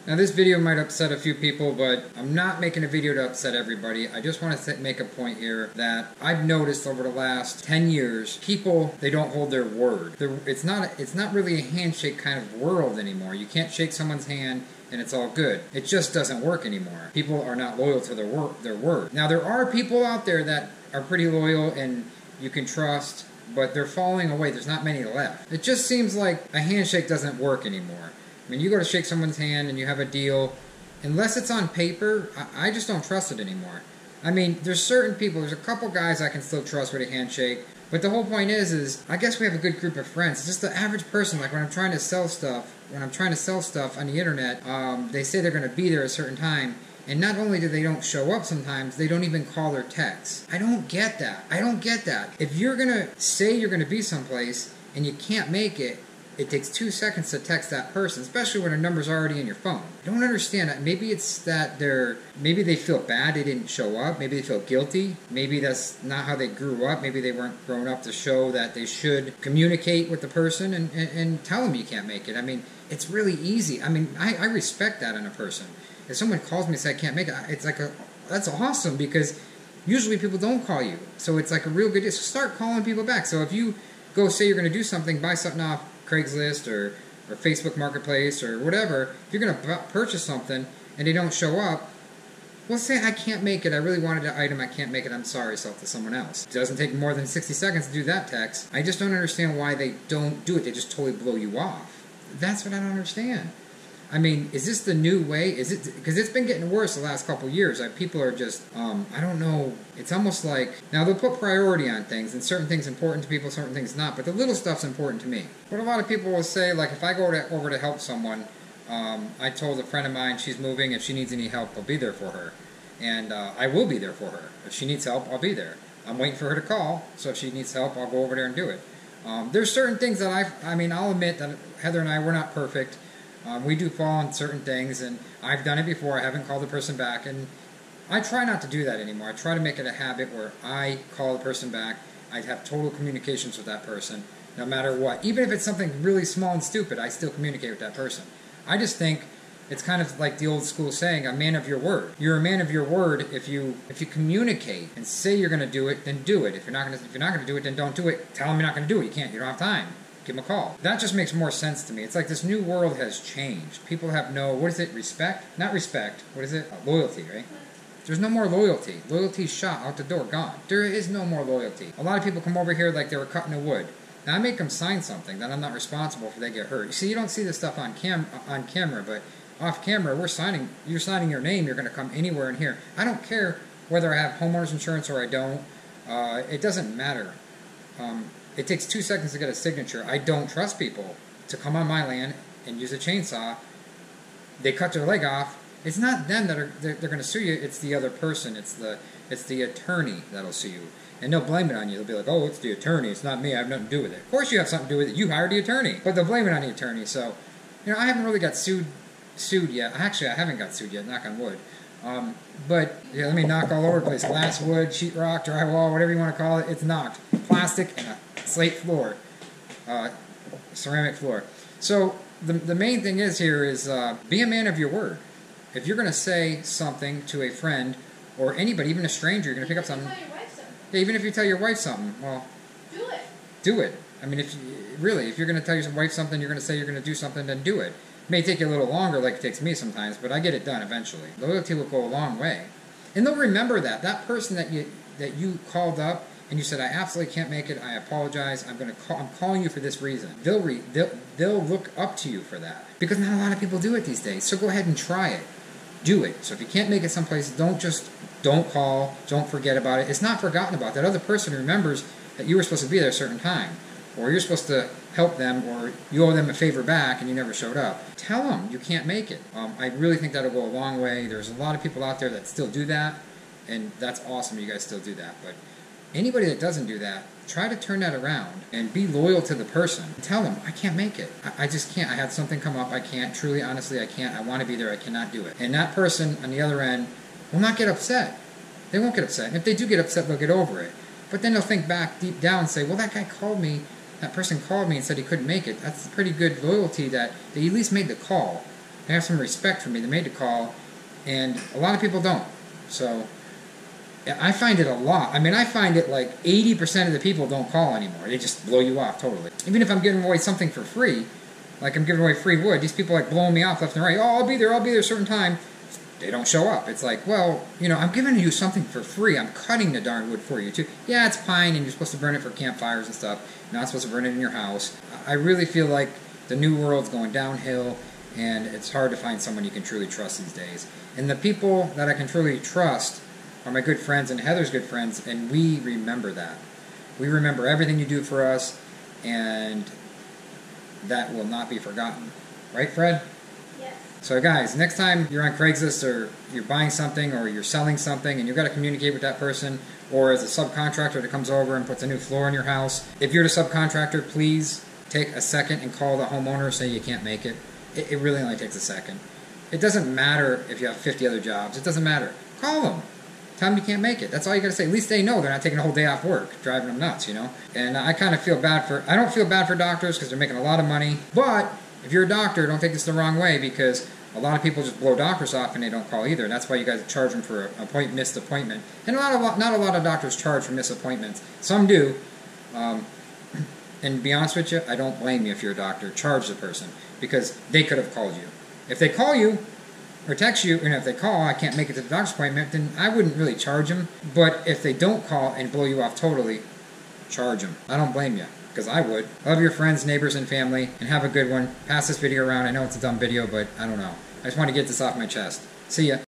Now this video might upset a few people, but I'm not making a video to upset everybody. I just want to make a point here that I've noticed over the last 10 years, people, they don't hold their word. It's not really a handshake kind of world anymore. You can't shake someone's hand and it's all good. It just doesn't work anymore. People are not loyal to their word. Now there are people out there that are pretty loyal and you can trust, but they're falling away. There's not many left. It just seems like a handshake doesn't work anymore. I mean, you go to shake someone's hand and you have a deal, unless it's on paper, I just don't trust it anymore. I mean, there's certain people, there's a couple guys I can still trust with a handshake, but the whole point is I guess we have a good group of friends. It's just the average person, like when I'm trying to sell stuff on the internet, they say they're going to be there at a certain time, and not only do they don't show up sometimes, they don't even call or text. I don't get that. I don't get that. If you're going to say you're going to be someplace and you can't make it, it takes 2 seconds to text that person, especially when their number's already in your phone. I don't understand that. Maybe it's that maybe they feel bad they didn't show up. Maybe they feel guilty. Maybe that's not how they grew up. Maybe they weren't grown up to show that they should communicate with the person and tell them you can't make it. I mean, it's really easy. I mean, I respect that in a person. If someone calls me and says I can't make it, it's like that's awesome, because usually people don't call you. So it's like a real good deal. So start calling people back. So if you go say you're going to do something, buy something off Craigslist or Facebook Marketplace or whatever, if you're going to purchase something and they don't show up, well, say I can't make it, I really wanted the item, I can't make it, I'm sorry, sell it to someone else. It doesn't take more than 60 seconds to do that text. I just don't understand why they don't do it. They just totally blow you off. That's what I don't understand. I mean, is this the new way? Is it, because it's been getting worse the last couple of years. Like, people are just, I don't know. It's almost like, now they'll put priority on things, and certain things important to people, certain things not. But the little stuff's important to me. What a lot of people will say, like, if I go over to help someone, I told a friend of mine she's moving. If she needs any help, I'll be there for her, and I will be there for her. If she needs help, I'll be there. I'm waiting for her to call, so if she needs help, I'll go over there and do it. There's certain things that I mean, I'll admit that Heather and I, we're not perfect. We do fall on certain things, and I've done it before. I haven't called the person back, and I try not to do that anymore. I try to make it a habit where I call the person back. I have total communications with that person, no matter what. Even if it's something really small and stupid, I still communicate with that person. I just think it's kind of like the old school saying, a man of your word. You're a man of your word if you communicate and say you're going to do it, then do it. If you're not going to do it, then don't do it. Tell them you're not going to do it. You don't have time. Give them a call. That just makes more sense to me. It's like this new world has changed. People have no, what is it, respect? Not respect, what is it? Loyalty, right? There's no more loyalty. Loyalty's shot out the door, gone. There is no more loyalty. A lot of people come over here like they were cutting the wood. Now I make them sign something that I'm not responsible for they get hurt. You see, you don't see this stuff on camera, but off camera, you're signing your name, you're going to come anywhere in here. I don't care whether I have homeowner's insurance or I don't. It doesn't matter. It takes 2 seconds to get a signature. I don't trust people to come on my land and use a chainsaw. They cut their leg off. It's not them that they're going to sue you. It's the other person. It's the attorney that'll sue you, and they'll blame it on you. They'll be like, "Oh, it's the attorney. It's not me. I have nothing to do with it." Of course, you have something to do with it. You hired the attorney, but they'll blame it on the attorney. So, I haven't really got sued yet. Actually, I haven't got sued yet. Knock on wood. But yeah, let me knock all over the place. Glass, wood, sheetrock, drywall, whatever you want to call it. It's knocked. Plastic and a slate floor, ceramic floor. So the main thing is here is be a man of your word. If you're going to say something to a friend or anybody, even a stranger, you're going to pick up something. Tell your wife something. Yeah, even if you tell your wife something, well, do it. I mean, if you're going to tell your wife something, you're going to say you're going to do something, then do it. It may take you a little longer, like it takes me sometimes, but I get it done eventually. Loyalty will go a long way, and they'll remember that person that you called up and you said, "I absolutely can't make it. I apologize. I'm calling you for this reason." They'll look up to you for that, because not a lot of people do it these days. So go ahead and try it. Do it. So if you can't make it someplace, don't call. Don't forget about it. It's not forgotten about. That other person remembers that you were supposed to be there at a certain time, or you're supposed to help them, or you owe them a favor back and you never showed up. Tell them you can't make it. I really think that'll go a long way. There's a lot of people out there that still do that, and that's awesome you guys still do that. But anybody that doesn't do that, try to turn that around and be loyal to the person. Tell them, I can't make it. I just can't. I had something come up. I can't. Truly, honestly, I can't. I want to be there. I cannot do it. And that person on the other end will not get upset. They won't get upset. And if they do get upset, they'll get over it. But then they'll think back deep down and say, well, that guy called me. That person called me and said he couldn't make it. That's pretty good loyalty that they at least made the call. They have some respect for me. They made the call, and a lot of people don't. So I find it a lot. I mean, I find it like 80% of the people don't call anymore. They just blow you off totally. Even if I'm giving away something for free, like I'm giving away free wood, these people like blowing me off left and right. Oh, I'll be there a certain time. They don't show up. It's like, well, you know, I'm giving you something for free. I'm cutting the darn wood for you too. Yeah, it's pine and you're supposed to burn it for campfires and stuff. You're not supposed to burn it in your house. I really feel like the new world's going downhill, and it's hard to find someone you can truly trust these days. And the people that I can truly trust are my good friends and Heather's good friends, and we remember that. We remember everything you do for us, and that will not be forgotten. Right, Fred? Yes. So guys, next time you're on Craigslist or you're buying something or you're selling something and you've got to communicate with that person, or as a subcontractor that comes over and puts a new floor in your house, if you're the subcontractor, please take a second and call the homeowner and say you can't make it. It really only takes a second. It doesn't matter if you have 50 other jobs. It doesn't matter. Call them. Tell them you can't make it. That's all you got to say. At least they know they're not taking a whole day off work, driving them nuts, you know. And I kind of feel bad for, I don't feel bad for doctors because they're making a lot of money. But if you're a doctor, don't take this the wrong way, because a lot of people just blow doctors off and they don't call either. And that's why you guys charge them for a missed appointment. And not a lot of doctors charge for missed appointments. Some do. And to be honest with you, I don't blame you if you're a doctor. Charge the person, because they could have called you. If they call you or text you, and if they call, I can't make it to the doctor's appointment, then I wouldn't really charge them. But if they don't call and blow you off totally, charge them. I don't blame you, because I would. Love your friends, neighbors, and family, and have a good one. Pass this video around. I know it's a dumb video, but I don't know. I just want to get this off my chest. See ya.